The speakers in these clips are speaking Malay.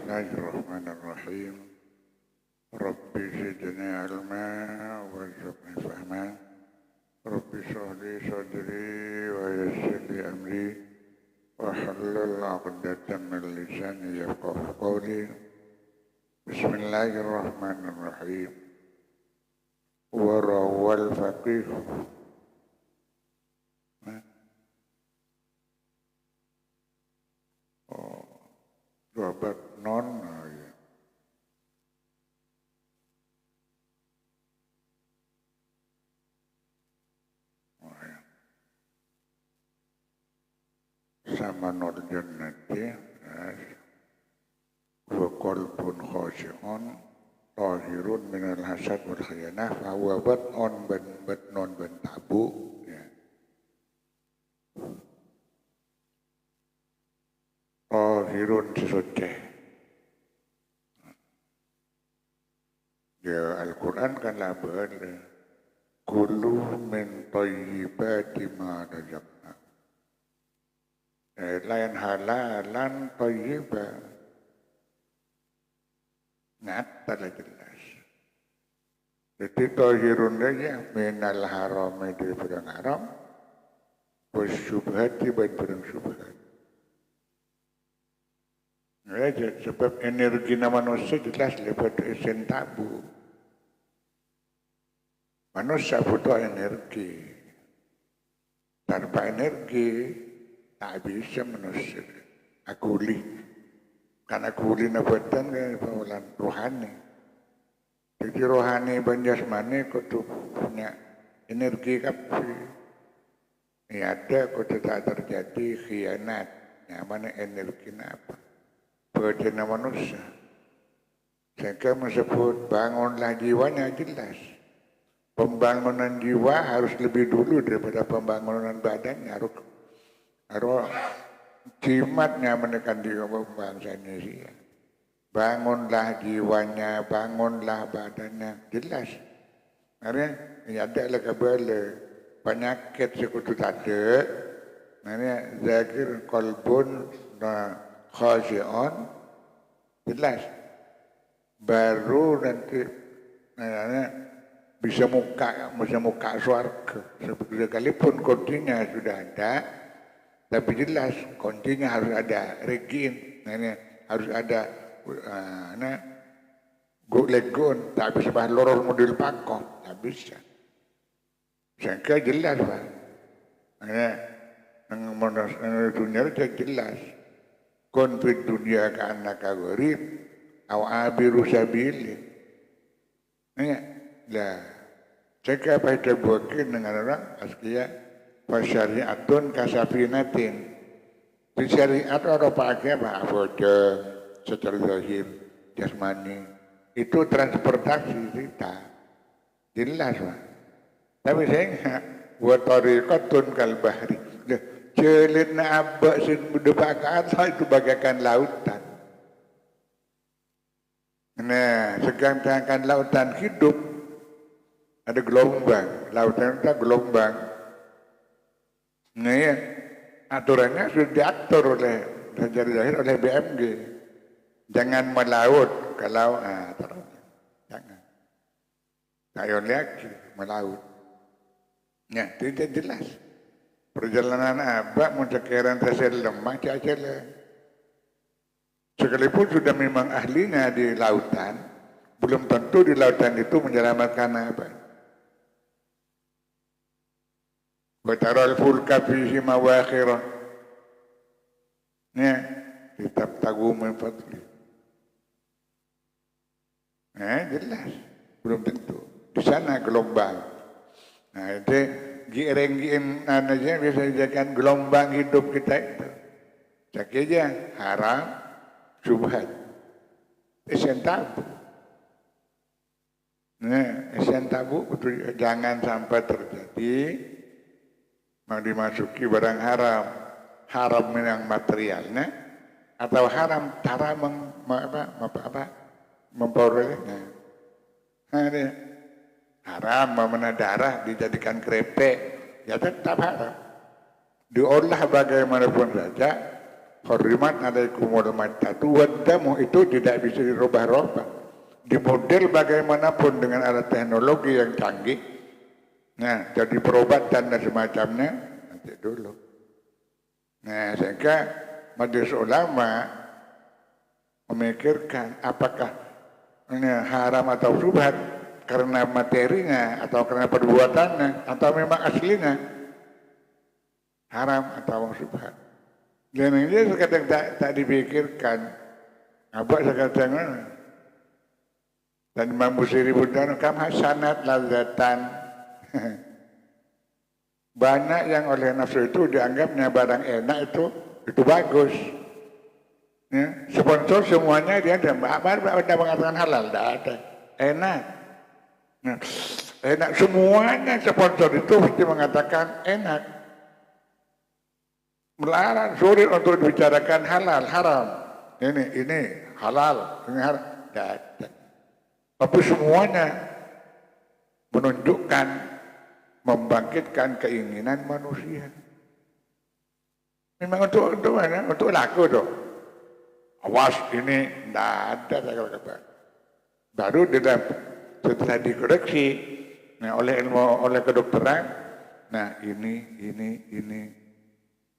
Bismillahirrahmanirrahim. Rabbi zidni ilma warzuqni fahma. Rabbi shrah li sadri wa yassir li amri wahlul 'uqdatam min lisani yafqahu qawli. Bismillahirrahmanirrahim. Wa rawal faqih. Jabat non ya. Sama nur jannati wa qalbun khashi'un tahirun minal hasad wal khiyanah fa huwa bat'un batnon ban tabu ya. Tahirun suci. Ya Al-Quran kan labar Kulu min tayyibati ma razaqna. Lain halalan tayyiba. Nyata lah jelas. Jadi tahirun aja minal harami dari barang haram. Wasyubhati dari barang syubhat. Ya, sebab energi manusia jelas lewat esen tabu. Manusia butuh energi. Tanpa energi, tak bisa manusia. Akuli. Karena akuli nabatan kan pawalan rohani. Jadi rohani banjasmani kudu punya energi kapi. Ini ada kudu tak terjadi khianat. Yang mana energi apa? Bagaimana manusia. Sehingga disebut bangunlah jiwanya jelas. Pembangunan jiwa harus lebih dulu daripada pembangunan badannya. Harus jimatnya menekan di bangsa Indonesia. Bangunlah jiwanya, bangunlah badannya. Jelas. Karena ini ada lah kabala. Penyakit sekutu tadi. Karena zakir kolbun khasyi'un jelas baru nanti bisa muka surga sekalipun kuncinya sudah ada tapi jelas kuncinya harus ada regin harus ada legon tak bisa bah lorong model pakoh tak bisa sehingga jelas Pak dunia itu jelas kon fid dunia ka annaka gharib aw abiru sabilin. Ya, lah. Jika pada buakin dengan orang askia fasyari'atun kasafinatin. Di syariat orang pakai apa? Foto secara zahir, jasmani. Itu transportasi kita. Jelas, Pak. Tapi saya enggak buat tariqatun kal bahri. Celit na abak sin berdebak ke atas itu bagaikan lautan. Nah, sedangkan lautan hidup ada gelombang, lautan itu gelombang. Nah ya, aturannya sudah diatur oleh secara zahir oleh BMG. Jangan melaut kalau jangan. Kayak lagi melaut. Ya, tidak jelas. Perjalanan abak mencekeran tersel lemah cacalah. Sekalipun sudah memang ahlinya di lautan, belum tentu di lautan itu menyelamatkan abak. Wataral fulka fihi mawakhirah. Ya, kitab tagu menfatli. Jelas, belum tentu. Di sana gelombang. Nah, itu giring-giring aja bisa dijadikan gelombang hidup kita itu. Sakitnya haram, syubhat, esen tabu. Nah, esen tabu itu jangan sampai terjadi mau dimasuki barang haram, haram yang materialnya atau haram cara memperolehnya. Haram memenah darah dijadikan kerepek, ya tetap haram. Diolah bagaimanapun saja, Hurimat alaikumul maitatu waddamu itu tidak bisa dirubah-rubah. Di model bagaimanapun dengan alat teknologi yang canggih, nah jadi perobatan dan semacamnya nanti dulu. Nah sehingga majelis ulama memikirkan apakah ini haram atau subhat karena materinya atau karena perbuatannya atau memang aslinya haram atau subhat. Dan ini kadang tak dipikirkan. Apa sekadang dan Imam Busiri Buddha kam hasanat lazatan. Banyak yang oleh nafsu itu dianggapnya barang enak itu bagus. Ya, sponsor semuanya dia ada mengatakan halal, tidak ada. Enak. Nah, enak semuanya sponsor itu mesti mengatakan enak. Melarang sulit untuk dibicarakan halal, haram. Ini halal, ini haram. Tidak ada. Tapi semuanya menunjukkan, membangkitkan keinginan manusia. Memang untuk mana? Untuk laku tuh. Awas ini tidak ada saya kata. Baru setelah dikoreksi oleh ilmu, oleh kedokteran, nah ini.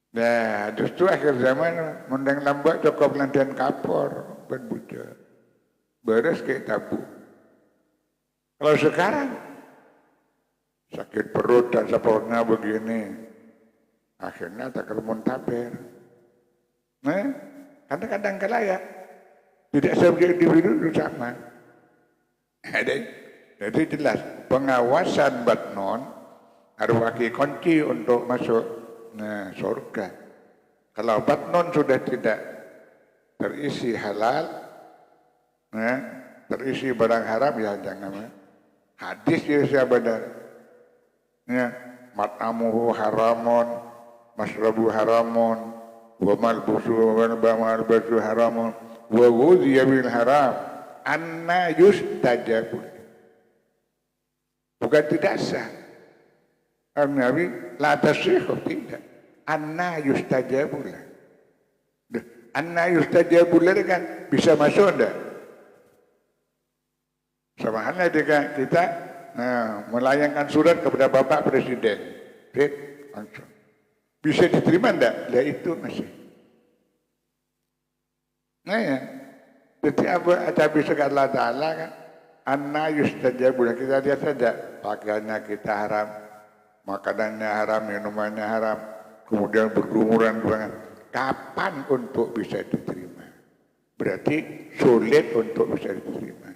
Nah, justru akhir zaman mendang lambat cukup lantian kapor ben buja. Beres kayak tabu. Kalau sekarang sakit perut dan sepertinya begini, akhirnya tak kermun taber. Nah, karena kadang-kala ya tidak sebagai individu sama. Jadi jelas pengawasan batnon harus pakai kunci untuk masuk. Nah, surga. Kalau batnon sudah tidak terisi halal, nah, terisi barang haram, ya jangan. Hadis ya benar. Ya, mat'amuhu haramun, masrabu haramun, wa malbusu haramun, wa ghudhiya bil haram, anna yustajabu. Bukan tidak sah. Nabi la tasihhu tidak. Anna yustajabulah. Anna yustajabulah kan bisa masuk enggak? Sama halnya dengan kita melayangkan surat kepada Bapak Presiden. Langsung. Bisa diterima enggak? Ya itu masih. Nah ya. Jadi apa bisa kata Allah Ta'ala kan? Anna yustajabulah. Kita lihat saja pakaiannya kita haram. Makanannya haram, minumannya haram, kemudian bergumuran banget. Kapan untuk bisa diterima? Berarti sulit untuk bisa diterima.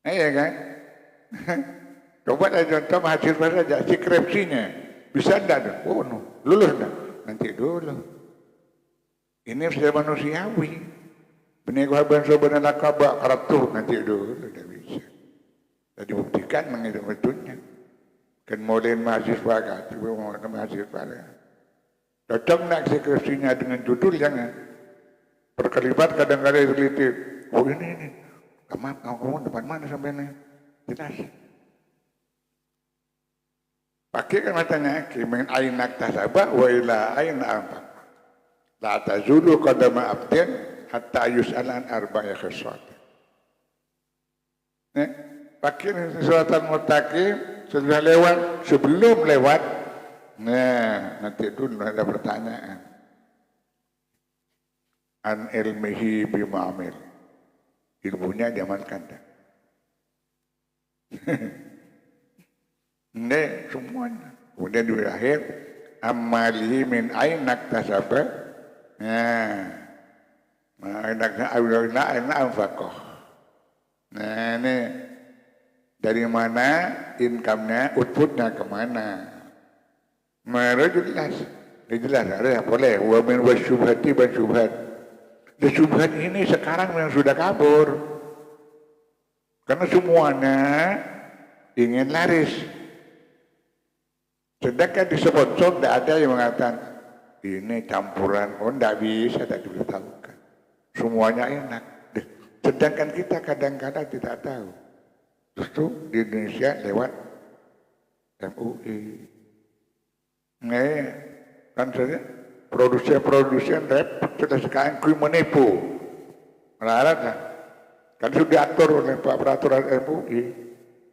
Nah, ya kan? Coba ada contoh mahasiswa saja, skripsinya bisa enggak? Oh, no. Lulus enggak? Nanti dulu. Ini sudah manusiawi. Benih ban sobenan lakabak karatu nanti dulu tidak bisa. Jadi buktikan menghitung betulnya. Kan modern mahasiswa kan, coba mahasiswa kan. Cocok nak skripsinya dengan judul yang berkelibat kadang-kadang teliti. Oh ini. Maaf, kamu depan mana sampai ini? Jelas. Pakai kan matanya, kimin ainak tasabah wa ila ain ampak. La tazulu qadama abdin hatta yus'alan arba'a khisal. Pakai surat al-Muttaqin. Sudah lewat, sebelum lewat, nah nanti dulu ada pertanyaan. An ilmihi bima'amil. Ilmunya diamalkan tak? Ini semuanya. Kemudian di akhir, amalihi min ainak tasabah. Nah, ainak anfaqah. Nah ini. Dari mana income-nya, output-nya kemana? Mereka jelas, ada boleh. Wa min wasyubhati ban syubhat. Dan syubhat ini sekarang yang sudah kabur. Karena semuanya ingin laris. Sedangkan di sponsor tidak ada yang mengatakan ini campuran, oh tidak bisa, tidak diberitahukan. Semuanya enak. Sedangkan kita kadang-kadang tidak tahu. Justru di Indonesia lewat MUI. Kan saja produsen repot sudah sekarang kui menipu. Melarat lah. Kan sudah diatur oleh Pak Peraturan MUI.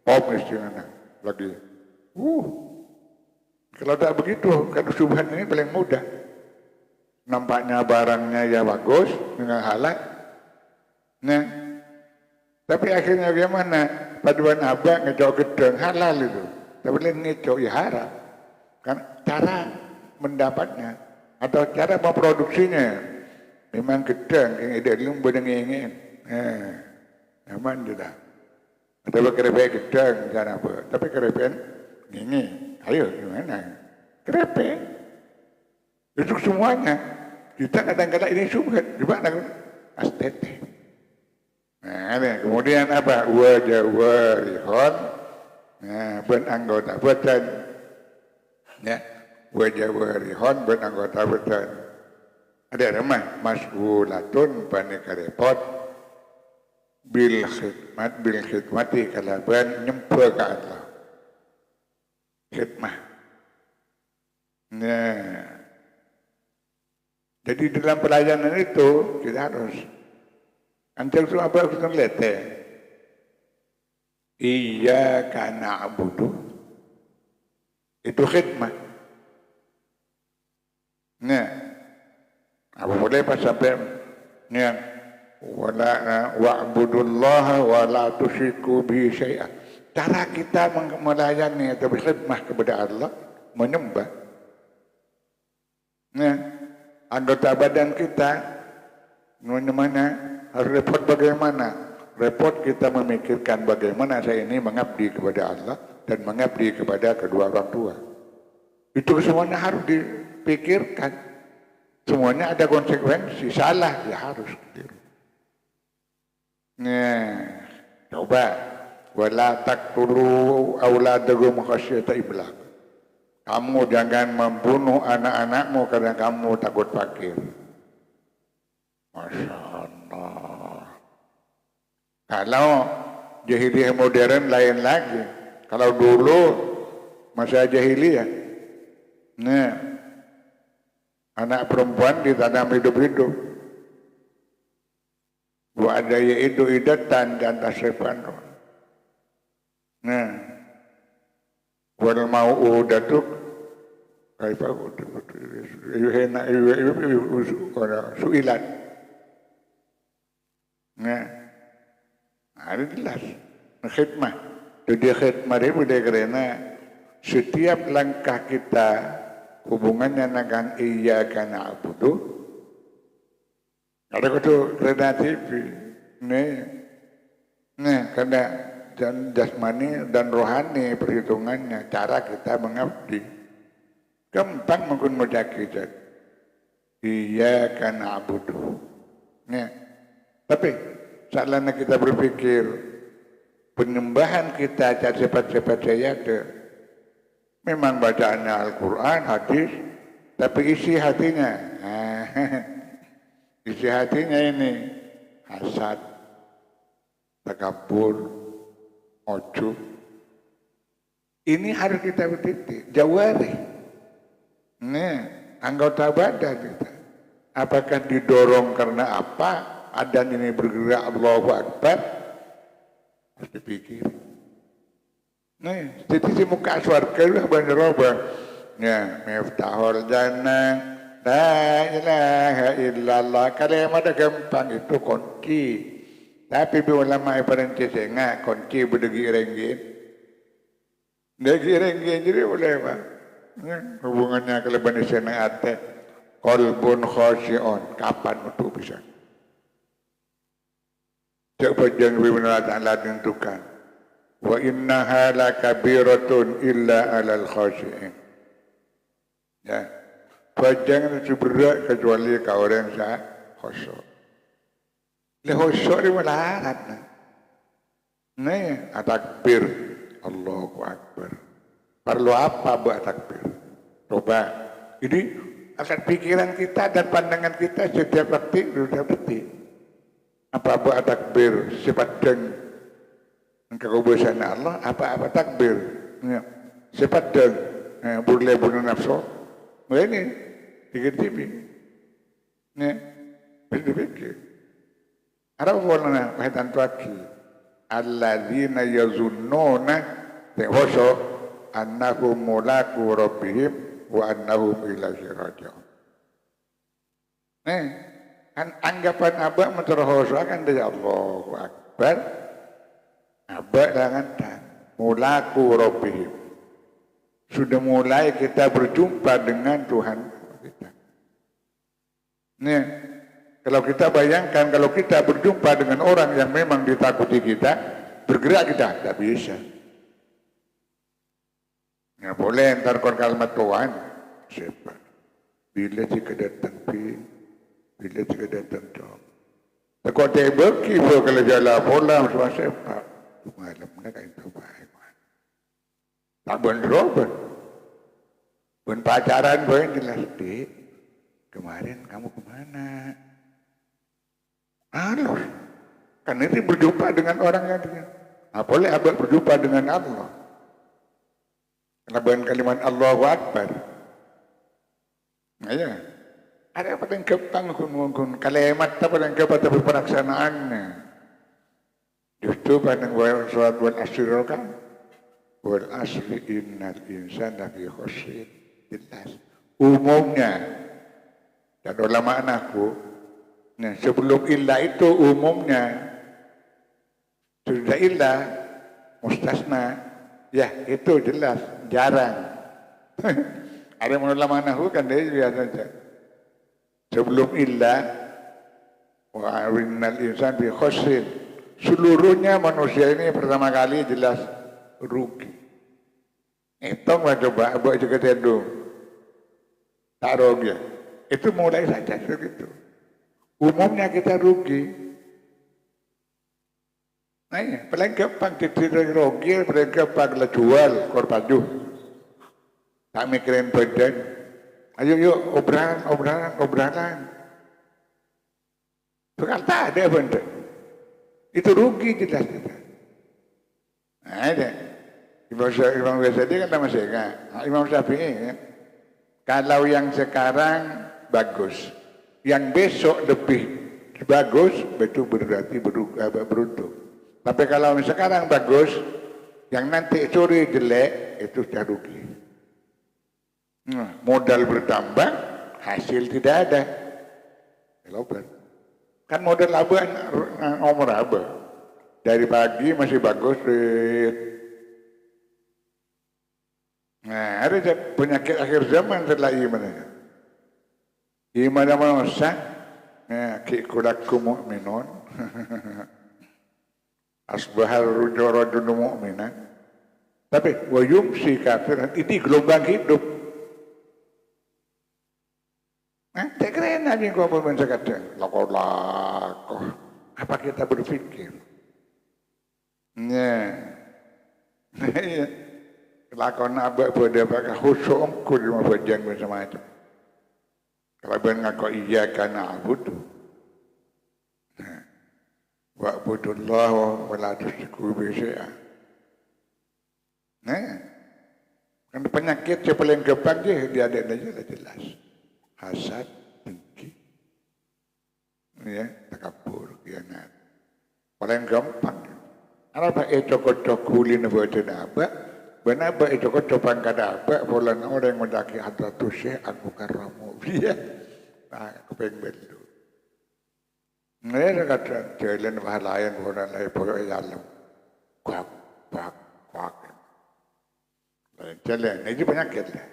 Istilahnya lagi. Kalau tak begitu, kan subhan ini paling mudah. Nampaknya barangnya ya bagus dengan halal. Nah, tapi akhirnya bagaimana? Paduan abang ngejauh gedeng halal itu. Tapi lain ngejauh ya haram. Kan cara mendapatnya atau cara memproduksinya memang gedeng yang ada belum bedeng ingin. Aman tidak. Ada kerepek gedeng cara apa? Tapi kerepek ini, ayo gimana? Kerepek itu semuanya. Kita kadang-kadang ini subhat, gimana? Estetik. Nah, kemudian apa? Wajah-warihon. Nah, anggota badan. Ya, wajah-warihon anggota badan. Ada nama mas'ulatun panika repot bil khidmati kalaban nyempa ke Allah. Khidmah. Nah, jadi dalam pelayanan itu kita harus antar itu apa kita lihat iyyaka na'budu itu khidmah. Nah, apa boleh pas sampai ni wa'budullaha wa la tusyriku bihi syai'an. Cara kita melayani atau berkhidmah kepada Allah menyembah. Nah, anggota badan kita mana harus repot bagaimana? Repot kita memikirkan bagaimana saya ini mengabdi kepada Allah dan mengabdi kepada kedua orang tua. Itu semuanya harus dipikirkan. Semuanya ada konsekuensi. Salah ya harus keliru. Nah, coba wala taqtulu auladakum khasyata imlaq. Kamu jangan membunuh anak-anakmu karena kamu takut fakir. Masya Allah. Kalau jahiliyah modern lain lagi. Kalau dulu masa jahiliyah, nah, anak perempuan ditanam hidup-hidup. Wa ada yaitu idatan dan tasrifan. Nah, wal mau'udatuk kaifa yuhena suilat. Nah, ada jelas khidmah. Jadi khidmah itu karena setiap langkah kita hubungannya dengan iyyaka na'budu. Ada kudu kreatif. Nah, karena dan jasmani dan rohani perhitungannya cara kita mengabdi gampang mungkin mujakizat iyyaka na'budu. Nah, tapi saatnya kita berpikir penyembahan kita cepat-cepat saya ada memang bacaannya Al-Quran, hadis, tapi isi hatinya isi hatinya ini hasad, takabur, ujub. Ini harus kita bertitik. Jawari. Nih, anggota badan kita. Apakah didorong karena apa? Adan ini bergerak Allahu Akbar. Harus dipikir. Nih, di muka surga lah banyak. Ya, miftahul jannah. La ilaha illallah. Kalimat gampang itu kunci. Tapi ulama ibaratnya sehingga kunci berdegi renggit. Degi renggit jadi boleh pak. Hubungannya kelebihan di sana ada. Qalbun khasyi'un. Kapan itu bisa? Coba jangan benar Allah tentukan. Wa innaha lakabiratun illa alal khasyi'in. Ya. Jangan berat kecuali ke orang yang khusyuk. Khusyuk ni melarat. Nih, takbir. Allahu Akbar. Perlu apa buat takbir? Coba. Ini akan pikiran kita dan pandangan kita setiap detik. Apa buat takbir? Sifat dan kekuasaan Allah. Apa takbir? Sifat dan boleh bunuh nafsu. Ini Pikir-pikir. Nih, pikir-pikir. Ada apa na kaitan tuaki? Alladzina yazunnuna ta'waso annahum mulaku rabbihim wa annahum ilaihi raji'un. Kan anggapan abah menterhoso kan dari Allahu Akbar. Abah jangan mulaku rabbihim. Sudah mulai kita berjumpa dengan Tuhan kita. Nih, kalau kita bayangkan kalau kita berjumpa dengan orang yang memang ditakuti kita, bergerak kita tidak bisa. Nggak boleh entar kon kalimat Tuhan. Siapa? Bila jika datang bila jika datang dong. Takut dia berki kalau jalan bola semua siapa? Malam mereka itu baik. Tak bener ben pacaran boleh jelas dik. Kemarin kamu kemana? Halus. Kan ini berjumpa dengan orang yang dia. Nah, boleh abang berjumpa dengan Allah. Karena kalimat Allahu Akbar. Nah, ya. Ada apa yang kepang kun kalimat apa yang kepada pelaksanaannya. Justru pada surat wal asri kan. Wal asri innal insana fi khusr. Jelas. Umumnya dan ulama anakku. Nah, sebelum illa itu umumnya sudah illa mustasna. Ya, itu jelas jarang. Ada ulama anakku kan dia biasa saja. Sebelum illa wa innal insana fi khusr. Seluruhnya manusia ini pertama kali jelas rugi. Hitunglah coba buat juga tendung. Tak rugi. Itu mulai saja begitu. Umumnya kita rugi. Nah, ya, paling gampang kita rugi, paling gampang lah jual korpaju. Tak mikirin badan. Ayo yuk obralan. Sekarang tak ada benda. Itu rugi jelas kita. Nah, ada. Imam Ghazali kan masih enggak. Imam Syafi'i kan. Kalau yang sekarang bagus, yang besok lebih bagus, itu berarti beruntung. Tapi kalau sekarang bagus, yang nanti sore jelek, itu sudah rugi. Nah, modal bertambah, hasil tidak ada. Kan modal laba nomor apa? Dari pagi masih bagus. Nah, ada penyakit akhir zaman setelah iman. Iman yang manusia, kikulaku mu'minun, asbahal rujurajun mu'minan. Tapi, wayumsi kafiran, ini gelombang hidup. Nah, tak keren aja kau pun sekadang. Lako. Apa kita berpikir? Nah, lakon abak pada pakai khusyuk engkau di rumah bajang macam-macam. Kalau benar ngaku iya karena abud. Wa'budullah wa la tusyriku bihi syai'an. Nah, kan penyakit yang paling gampang dia ada aja jelas. Hasad, dengki, ya, takabur, khianat. Paling gampang. Apa cokot-cokot kulin buat apa? Benar apa cokot-copan kada apa? Bulan orang yang mendaki hadratus syekh al-mukarramu. Dia, kepeng belu. Mereka kata jalan bahalayan bukan lagi pokok dalam. Kuak. Jalan, ini penyakit lah.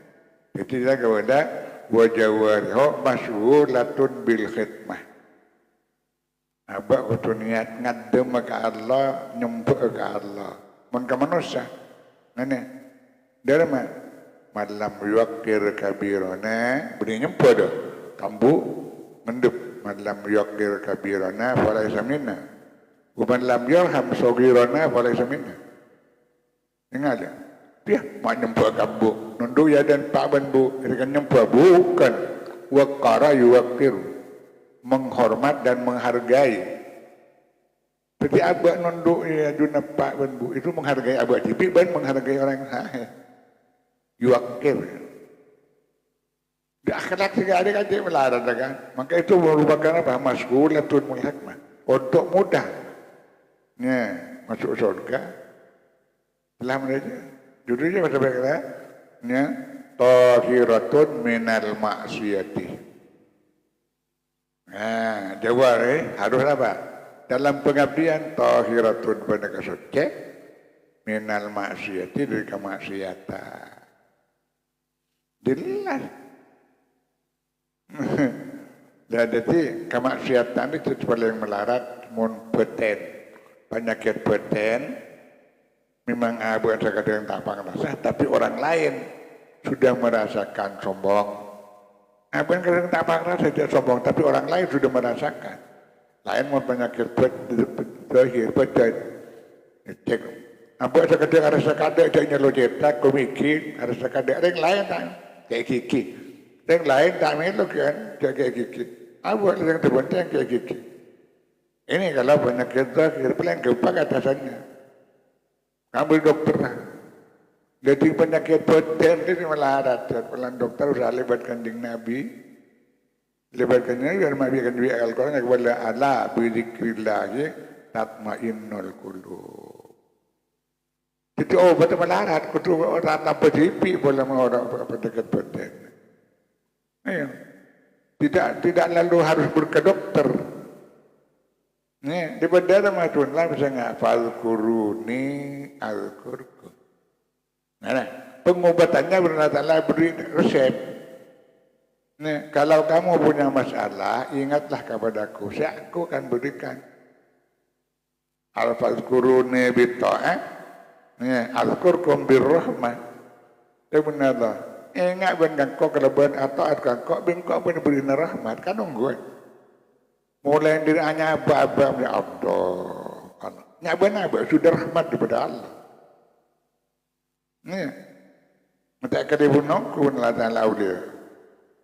Jadi dia kepada wajawariho masyhulatun bil khidmah. Abak kutu niat ngadem ke Allah, nyembah ke Allah. Mereka manusia. Ini dari mana? Malam yuakir kabirona, beri nyembah dah. Kambu mendep. Malam yuakir kabirona, falai samina. Bukan lam yarham sogirona, falai samina. Ingat ya? Dia mau nyembah kambu. Nundu ya dan pak banbu. Ini kan nyembah bukan. Wakara yuakir. Menghormat dan menghargai. Jadi abak nunduk ya duna pak banbu itu menghargai abak tipi ban menghargai orang lain. Yuakir. Di akhlak tiga adik-adik melarat kan. Maka itu merupakan apa? Mas'ulatun mulhakmah. Untuk mudah. Ya, masuk surga. Setelah mereka. Judulnya macam apa? Ya, tahiratun minal maksiyati. Nah, jawab harus apa? Dalam pengabdian tahiratun pada kesuci minal maksiyati dari kemaksiatan. Jelas. Dan jadi kemaksiatan itu paling melarat mun beten. Penyakit beten memang bukan sekadar tak rasa, tapi orang lain sudah merasakan sombong. Bukan kadang tak rasa dia sombong, tapi orang lain sudah merasakan. Lain mau penyakit beten. Cek. Apa sekadar dia nyelo cetak komiki, ada sekadar yang lain tak kayak gigi. Yang lain tak melu kan, kayak gigi. Apa yang terbentuk kayak gigi. Ini kalau penyakit zahir, paling gampang atasannya. Ambil dokter. Jadi penyakit batin ini melarat. Pelan dokter usah libatkan dengan Nabi. Libatkan Nabi, biar Nabi akan duit Al-Quran. Kepada Allah, bidzikrillahi tatmainnul qulub. Jadi obat melarat. Kutu orang tanpa jipi boleh mengorang penyakit batin. Tidak lalu harus ke dokter. Di bandara macun lah bisa nggak falkuruni alkurku. Nah, pengobatannya benar-benar beri resep. Kalau kamu punya masalah, ingatlah kepadaku. Aku akan berikan. Al-falkuruni bitta'ah. Al-kurkum birrahmah. Itu benar-benar. Ingat benar kau kelebihan atau kau bengkok beri rahmat. Kan nunggu. Mulai dari hanya abah-abah ya Allah. Nyaba-nyaba sudah rahmat daripada Allah. Ini. Minta kedibu nongku ngelatan laulia.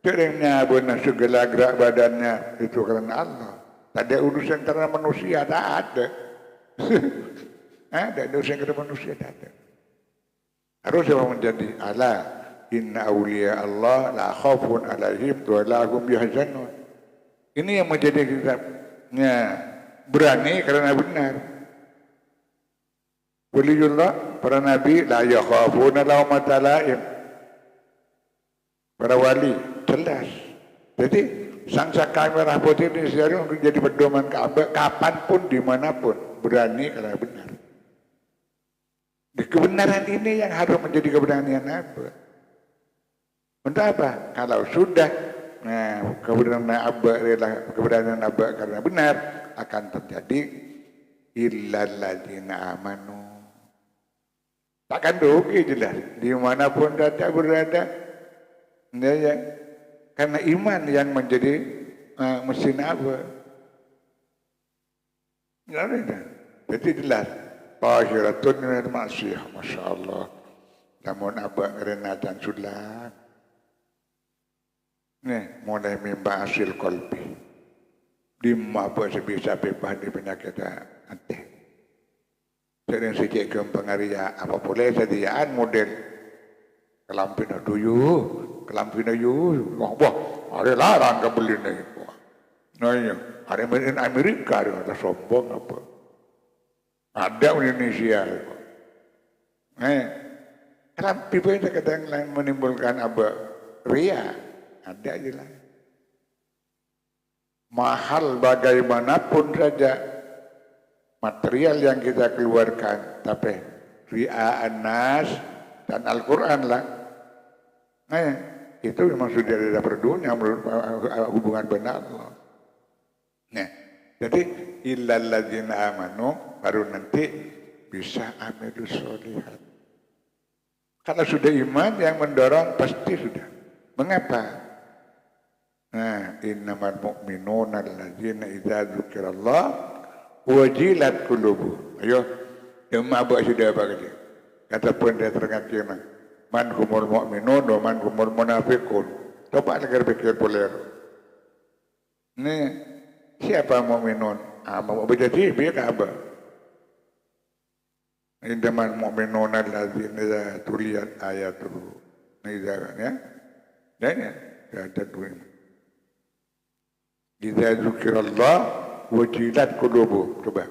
Seringnya benar segala gerak badannya itu karena Allah. Tak ada urusan karena manusia, tak ada. Ada urusan karena manusia, tak ada. Harus menjadi Allah. Inna awliya Allah la khawfun alaihim wa la hum yahzanun. Ini yang menjadi kitabnya berani karena benar. Waliullah, para nabi la yakhafuna laumata laim. Para wali jelas. Jadi sang saka merah putih ini sejarah untuk jadi pedoman Ka'bah kapanpun dimanapun berani karena benar. Di kebenaran ini yang harus menjadi keberanian apa? Untuk apa? Kalau sudah kebenaran abba karena benar akan terjadi illal ladzina amanu. Takkan rugi jelas dimanapun data berada. Ya, karena iman yang menjadi mesin abba. Jadi jelas tahiratun minal maksiyah, masya Allah. Namun abba karena dan sudah. Mulai mimba hasil kolbi. Lima apa sebisa bebas di penyakit hati. Sering sejak kempengaria apa boleh sediaan model kelampin ayu. Wah, ada larang kebeli nih. Nah iya, ada mesin Amerika ada sombong apa? Ada Indonesia. Kelampi pun kadang lain menimbulkan apa ria. Ada aja lah. Mahal bagaimanapun saja material yang kita keluarkan, tapi ria'an nas dan Al-Quran lah. Itu memang sudah ada perdunya menurut hubungan benar Allah. Jadi illal ladzina amanu baru nanti bisa amilus sholihat. Kalau sudah iman yang mendorong pasti sudah. Mengapa? Innamal mu'minuna alladzina idza dzukirallah wajilat qulubuhum. Ayo, yang mabuk sudah apa kata? Kata pun dia teringat man humul mu'minun wa man humul munafiqun. Coba agar pikir boleh. Siapa mu'minun? Mau berjadi biar apa? Innamal mu'minuna alladzina idza tuliyat ayatuhu. Ya. Dan ada dua. Idza dzukirallah wajilat qulubuhum. Coba.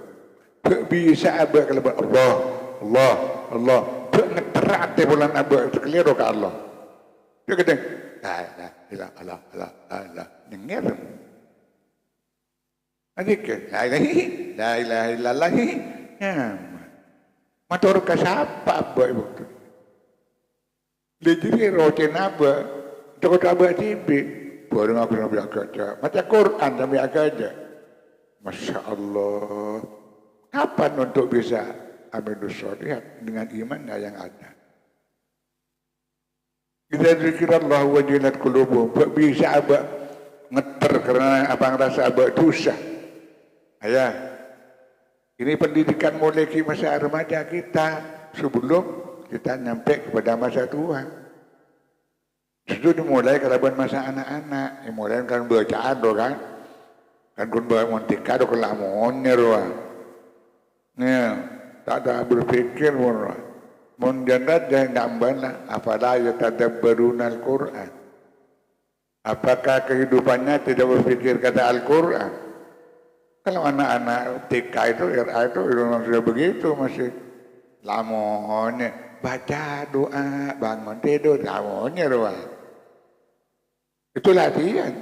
Tak bisa abak kalau Allah, Allah, Allah. Tak ngeterak te bulan abak sekeliru ke Allah. Dia kata, la ilaha illallah, la ilaha dengar. Adik ke, la ilaha illallah. Ya. Matur ka siapa abak ibu tu? Jadi roten abak, takut abak tibi. Baru aku nabi agak macam Quran nabi agak. Masya Allah. Kapan untuk bisa amalus soleh dengan iman yang ada? Kita zikirallah wajilat qulubuhum. Bisa abak ngeter karena abang rasa abak dosa. Ayah, ini pendidikan mulai ke masa remaja kita sebelum kita nyampe kepada masa tua. Itu dimulai kerabat masa anak-anak. Dimulai kan bacaan doh kan. Kan kun montika doh kelamonnya doh. Nih, tak ada berpikir doh. Mon jandat jangan nambah apalah ya tadabbaruna Al-Quran. Apakah kehidupannya tidak berpikir kata Al-Quran? Kalau anak-anak TK itu, RA itu memang sudah begitu masih lamonnya baca doa bangun tidur lamonnya doa. Itu latihan.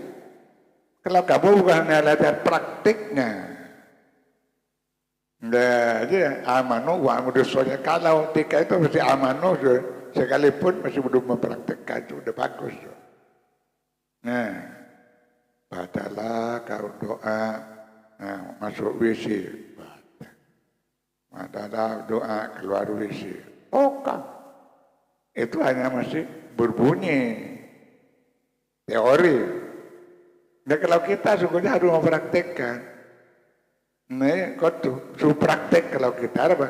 Kalau kamu bukan latihan praktiknya. Nah, jadi amanu wa amudusonya. Kalau TK itu mesti amanu sekalipun masih belum mempraktikkan itu udah bagus. Nah, bacalah kau doa, nah, masuk WC, bacalah doa keluar WC. Oke, itu hanya masih berbunyi teori. Nah, kalau kita sungguhnya harus mempraktikkan. Nah, kau praktek kalau kita apa?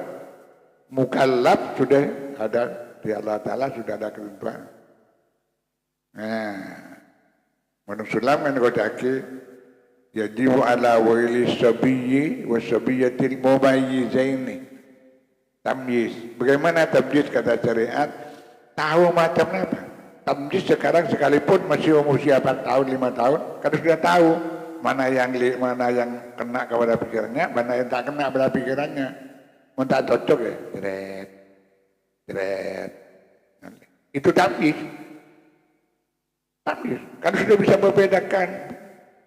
Mukallaf sudah ada di Allah Ta'ala sudah ada ketentuan. Nah, menurut Sulam kan kau caki yajibu ala wali sabiyyi wa sabiyatil mumayyizaini tamyiz. Bagaimana tamyiz kata syariat? Tahu macam apa? Tamyiz sekarang sekalipun masih umur 4 tahun 5 tahun, kan sudah tahu mana yang kena kepada pikirannya, mana yang tak kena pada pikirannya. Mau tak cocok ya, jeret. Itu tamyiz. Tamyiz, kan sudah bisa membedakan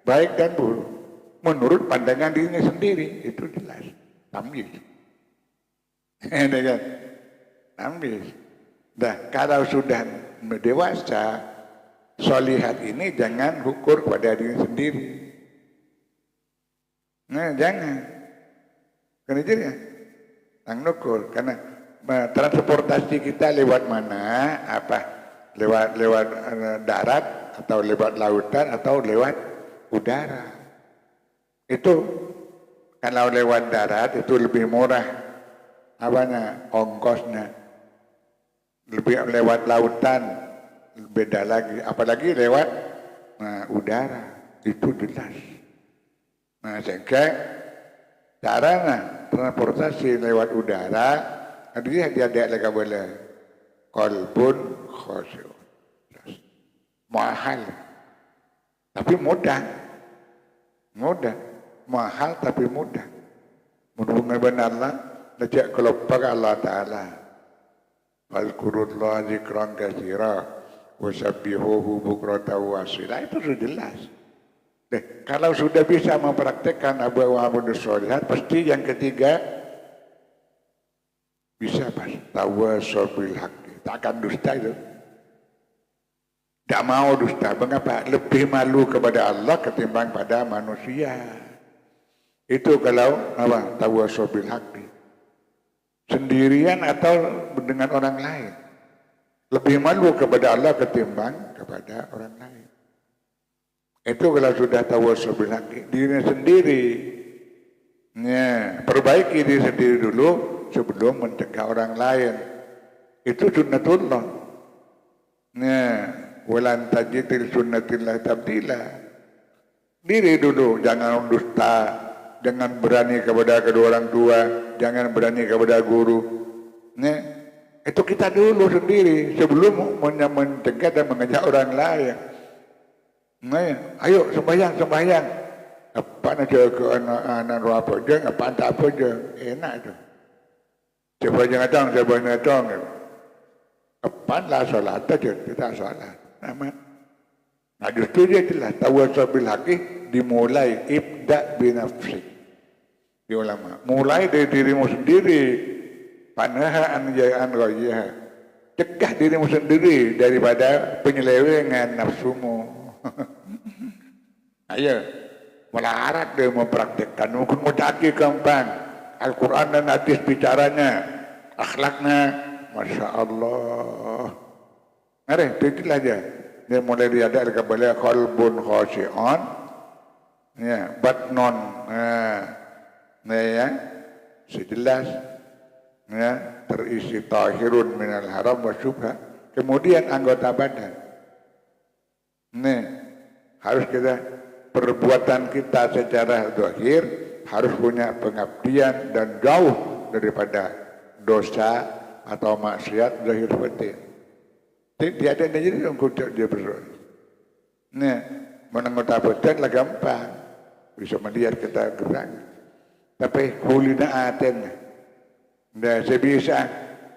baik dan buruk menurut pandangan dirinya sendiri, itu jelas. Tamyiz. Ini kan, tamyiz. Nah, kalau sudah dewasa, solihat ini jangan ukur pada diri sendiri. Nah, jangan. Karena itu ya, tang ukur. Karena transportasi kita lewat mana? Apa? Lewat darat atau lewat lautan atau lewat udara. Itu kalau lewat darat itu lebih murah. Apanya? Ongkosnya. Lebih lewat lautan beda lagi, apalagi lewat udara, itu jelas. Nah, sehingga caranya transportasi lewat udara, dia ada lagi boleh kolbun khosyu, mahal, tapi mudah, mahal tapi mudah. Menurut benar Allah, lejak kelopak Allah Taala. Al-Qur'an zikran katsira wasabbihuhu bukratan wa asila. Itu sudah jelas. Kalau sudah bisa mempraktekkan amalus sholihat, pasti yang ketiga bisa pas tawassul bil haqq. Tak akan dusta itu. Tak mau dusta. Mengapa? Lebih malu kepada Allah ketimbang pada manusia. Itu kalau apa? Tawassul bil haqq. Sendirian atau dengan orang lain. Lebih malu kepada Allah ketimbang kepada orang lain. Itu kalau sudah tawassul bil haqq, dirinya sendiri. Ya, perbaiki diri sendiri dulu sebelum mencegah orang lain. Itu sunnatullah. Ya, walan tajidil sunnatillah tabdila. Diri dulu, jangan dusta, jangan berani kepada kedua orang tua, jangan berani kepada guru. Nah, itu kita dulu sendiri sebelum mencegah dan mengajak orang lain. Ayo sembahyang. Apa nak jaga anak apa je, apa tak apa je. Enak tu. Sembahyang datang. Apa lah solat je, kita solat. Amat. Nah justru dia jelas. Tawassul bil haqqi dimulai ibda binafsik. Di ulama. Mulai dari dirimu sendiri. Panahaan jayaan raya. Cegah dirimu sendiri daripada penyelewengan nafsumu. Ayo, melarat dia mempraktikkan. Mungkin mutaki gampang. Al-Quran dan hadis bicaranya. Akhlaknya, Masya Allah. Mari, itulah dia. Dia mulai diada kepada qalbun khashi'an. Ya, batnon. Ya, sejelas. Ya, terisi tahirun minal haram wa syubha. Kemudian anggota badan. Harus kita perbuatan kita secara zahir harus punya pengabdian dan jauh daripada dosa atau maksiat zahir batin. Tidak ada yang jadi mengkutuk dia berdoa. Menanggota badan lah gampang. Bisa melihat kita gerak. Tapi kulina aten. Dah sebisa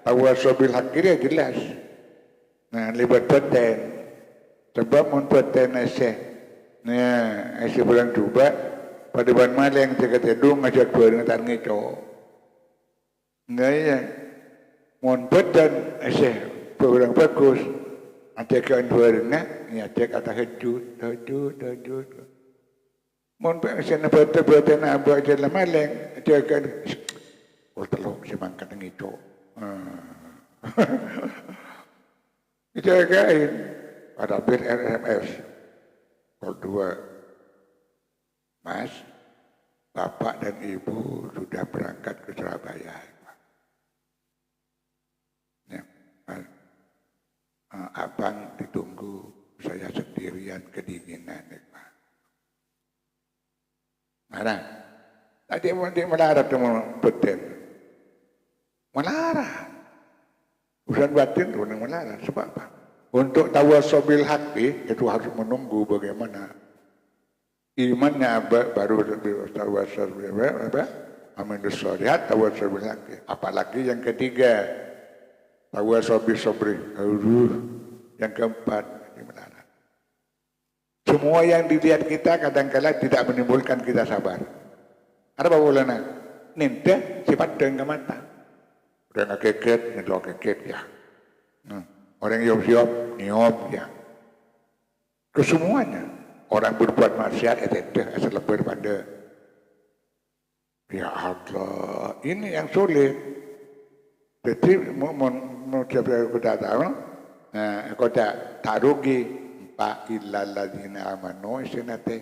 tawassul bil haqqi dia jelas. Libat badan. Sebab membuatkan asyik. Asyik bulan cuba. Pada bulan malam kita tedung ajak bareng tak ngecok. Ya. Membuatkan asyik orang bagus. Ajakan bareng ya cek atas hajud. Membuatkan asyik buatan abang jalan malam. Ajakan tolong si mangkat ngecok. Itu kain. Ada bir RMS. Kalau dua, Mas, Bapak dan Ibu sudah berangkat ke Surabaya. Ya, abang ditunggu, saya sendirian kedinginan. Mana? Tadi melarat dengan batin. Melarat. Urusan batin itu melarat. Sebab apa? Untuk tawassul bil haqqi itu harus menunggu bagaimana imannya baru tawassul bil amalus shalihat tawassul bil haqqi. Apalagi yang ketiga tawassul bis sabri. Yang keempat melarat. Semua yang dilihat kita kadang-kala tidak menimbulkan kita sabar. Ada apa bolehnya? Ninta sifat dengan mata. Orang keket, nyedok keket ya. Orang yang siap, ya. Kesemuanya. Orang berbuat maksiat, itu asal lebih pada. Ya Allah, ini yang sulit. Jadi, mau siapa kita tahu, kita tak rugi. Pak illalladzina amanu isinate.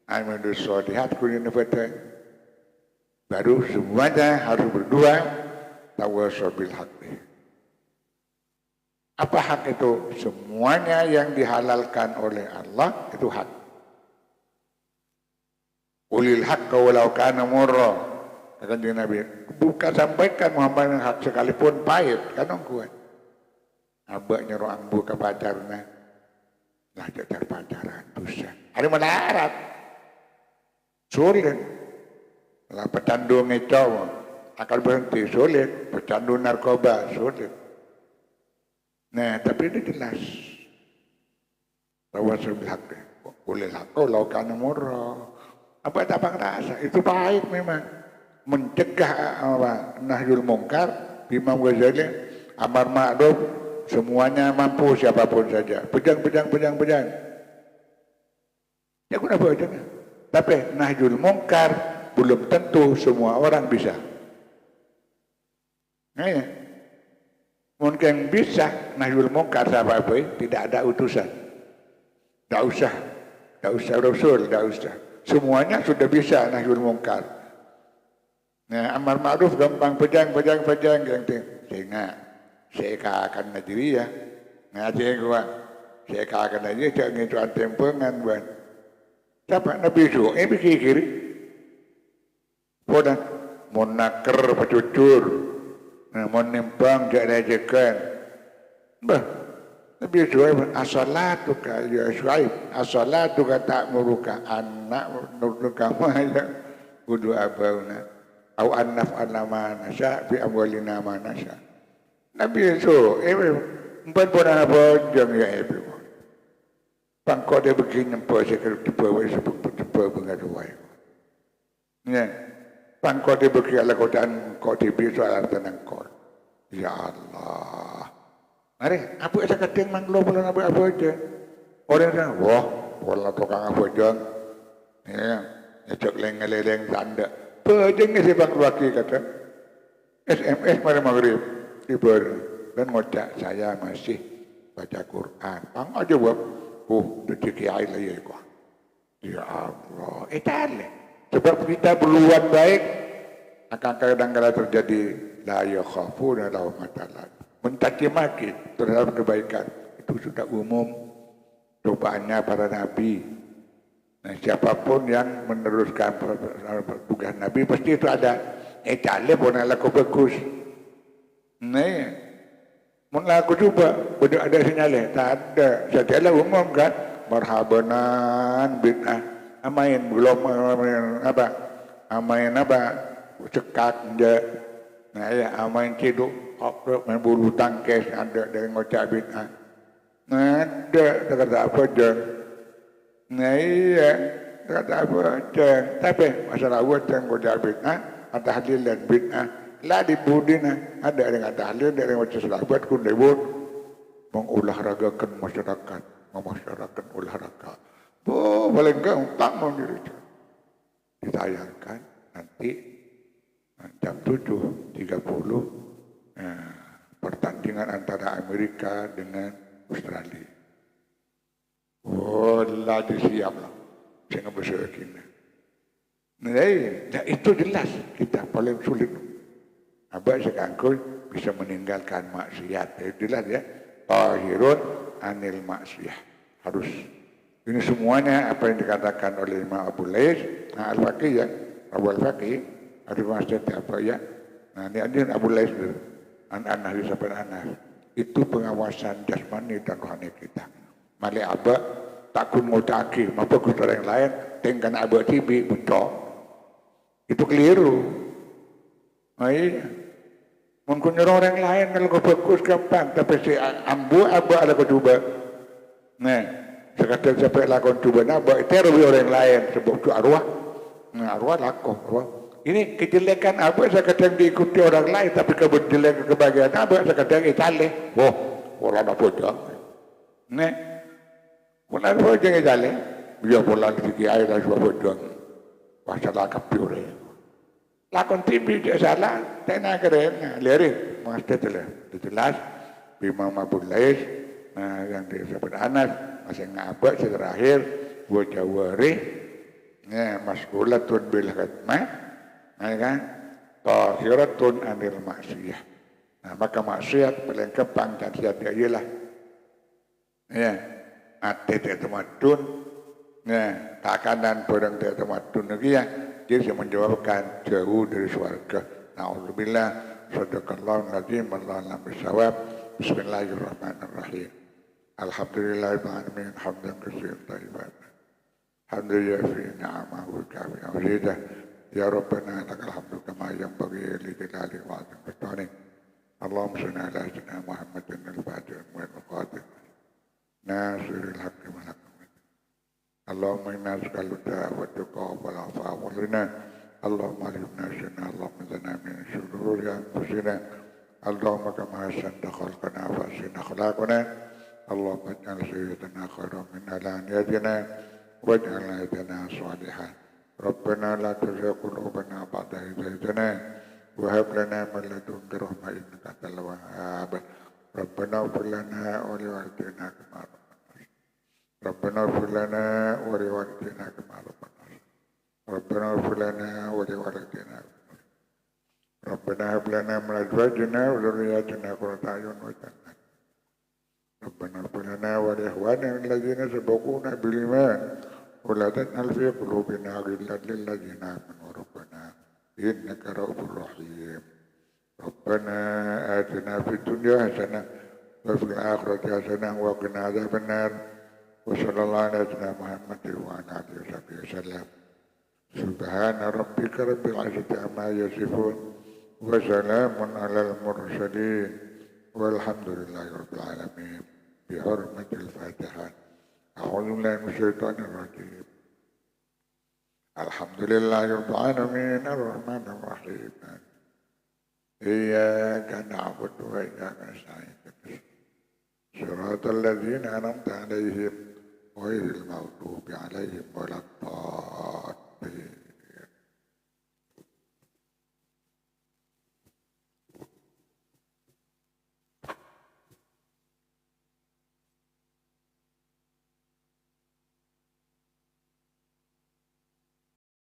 Amalus shalihat kulina fata. Baru semuanya harus berdua. Tawassul bil haqqi. Apa hak itu? Semuanya yang dihalalkan oleh Allah itu hak. Ulil haqqa walau kana murra. Kata Nabi, bukan sampaikan Muhammad yang hak sekalipun pahit, kan kuat. Abak nyuruh ambu ke pacarnya. Lah jajar pacaran dosa. Hari melarat. Sulit. Lah pecandu ngecau. Akan berhenti sulit, pecandu narkoba sulit. Nah, tapi ini jelas. Tawassul bil haqqi. Ulil haqqi law kana murra. Apa tak rasa? Itu baik memang. Mencegah nahyul munkar, Imam Ghazali, amar ma'ruf, semuanya mampu siapapun saja. Pejang. Ya kenapa aja? Tapi nahyul munkar belum tentu semua orang bisa. Mungkin bisa nahyul munkar apa tidak ada utusan. Tak usah Rasul, tak usah. Semuanya sudah bisa nahyul munkar. Nah, amar ma'ruf gampang pejang yang sehingga saya akan nadiri ya. Ngaji gua. Saya akan nadiri jangan itu antempengan buat. Siapa Nabi Su? Pikir. Podan monaker pacucur. Mau nimpang jak rajakan. Nabi Shu'aib, as-salatuka ya Shu'aib, as-salatuka ta'muruka anak nuruka maya kudu abauna au annaf ma nasya fi amwalina ma nasya. Nabi Shu'aib empat pernah bojong ya ibu. Pangko dia begini nyempo sekali tipe wis tipe bengaduai. Ya. Pangko dia begini ala kodan kok dibiso ala tenang kol. Ya Allah. Mari, apa yang saya katakan manglo bulan apa aja. Orang sana, wah, bola tukang apa aja. Ya, cek leng-leng tanda. Pejengnya si bang laki kata. SMS pada maghrib tiba dan ngocak saya masih baca Quran. Pang aja buat, rezeki air lagi kok. Ya Allah, itu sebab kita berluan baik akan kadang-kadang terjadi la yakhafuna laumata laim. Mencaci maki terhadap kebaikan itu sudah umum cobaannya para nabi. Nah, siapapun yang meneruskan tugas nabi pasti itu ada cale pun laku bagus. Nah, mun laku coba betul ada sinyalnya, tak ada. Setiap umum kan marhabanan bid'ah. Amain belum apa? Amain apa? Cekak je. Nah, ya amain ciduk main bulu tangkis ada dari ngocak bid'ah. Ada kata apa je. Nah iya kata apa je. Tapi masalah wajah ngocak bid'ah atau halil dan bid'ah lah dibudina ada yang tahlil dari ngocak sahabat kun debut mengolahragakan masyarakat, memasyarakatkan olahraga. Paling gampang diri ditayangkan nanti jam 7.30 pertandingan antara Amerika dengan Australia. Lah disiap lah. Saya nggak kini. Nah itu jelas kita paling sulit. Abah sekangkul bisa meninggalkan maksiat. Itu jelas ya. Tahirun anil maksiat. Harus. Ini semuanya apa yang dikatakan oleh Imam Abu Lais, Al-Faqih ya, Abu Al-Faqih, ada masjid apa ya. Nah ini Abu Lais anak-anak disebut anak. Itu pengawasan jasmani dan rohani kita. Mali abah takun mutaki, mampu ke orang lain, tinggal abah tibi, betul. Itu keliru. Iya. Mungkin orang lain kalau kau fokus gampang, tapi si ambu abah ada kau coba. Nah. Sekadar sampai lakon coba nabak, itu orang lain sebab itu arwah. Nah, arwah lakuh. Ini kejelekan apa sekadar diikuti orang lain, tapi kejelekan kebahagiaan apa sekadar italeh. Wah, orang apa dah? Nih, orang apa jangan italeh? Biar bola segi air dan sebab itu masalah kapur. Lakon tibi dia salah, tenang keren, lirik, maksudnya tu jelas. Imam Abu Lais, yang disebut Anas. Masih ngabak terakhir wajah warih maskulatun bil khidmah kan tahiratun anil maksiyah. Nah maka maksiat paling kepang dan siapa ialah ya ate tematun ya takanan barang tematun lagi ya dia bisa menjawabkan jauh dari surga. Na'udzubillah sadaqallahu al-azim wallahu a'lam bissawab. Bismillahirrahmanirrahim. Alhamdulillahirrahmanirrahim. Hamdan katsiran thayyiban. Alhamdulillah fi ni'amahu wa kafi amridah. Ya Rabbana lakal hamdu kama yanbaghi li jalali wa 'azimi sultanik. Allahumma shalli ala sayyidina Muhammadin al-fatih wal qadir. Nasiril haqqi wal haqqi. Allahumma inna nas'aluka wa tuqa wal afa wal ghina. Allahumma alimna syana Allahumma zana min syururi anfusina. Allahumma kama hasanta khalqana wa hasina akhlaqana. Allahumma ij'al sayyidina khairan min alaniyatina waj'alna yadana salihah. Rabbana la tuzigh qulubana ba'da idh hadaytana wa hab lana min ladunka rahmah innaka antal wahhab. Rabbana ighfir lana wa liwalidayna kama Rabbana ighfir lana wa liwalidayna kama Rabbana ighfir lana wa liwalidayna Rabbana hab lana min azwajina wa dhurriyyatina qurrata a'yun waj'alna Rabbana ighfir lana wa li ikhwanina alladhina sabaquna bil iman wa la taj'al fi qulubina ghillan lil ladzina amanu rabbana innaka ra'ufur rahim. Rabbana atina fid dunya hasanah وفي الآخرة حسنة وقنا عذاب النار وصلى الله على سيدنا محمد وعلى آله وصحبه وسلم سبحان ربك رب العزة عما يصفون وسلام على المرسلين والحمد لله رب العالمين بحرمة الفاتحة أعوذ بالله من الشيطان الرجيم الحمد لله رب العالمين الرحمن الرحيم إياك نعبد وإياك نستعين صراط الذين أنعمت عليهم غير المغضوب عليهم ولا الضالين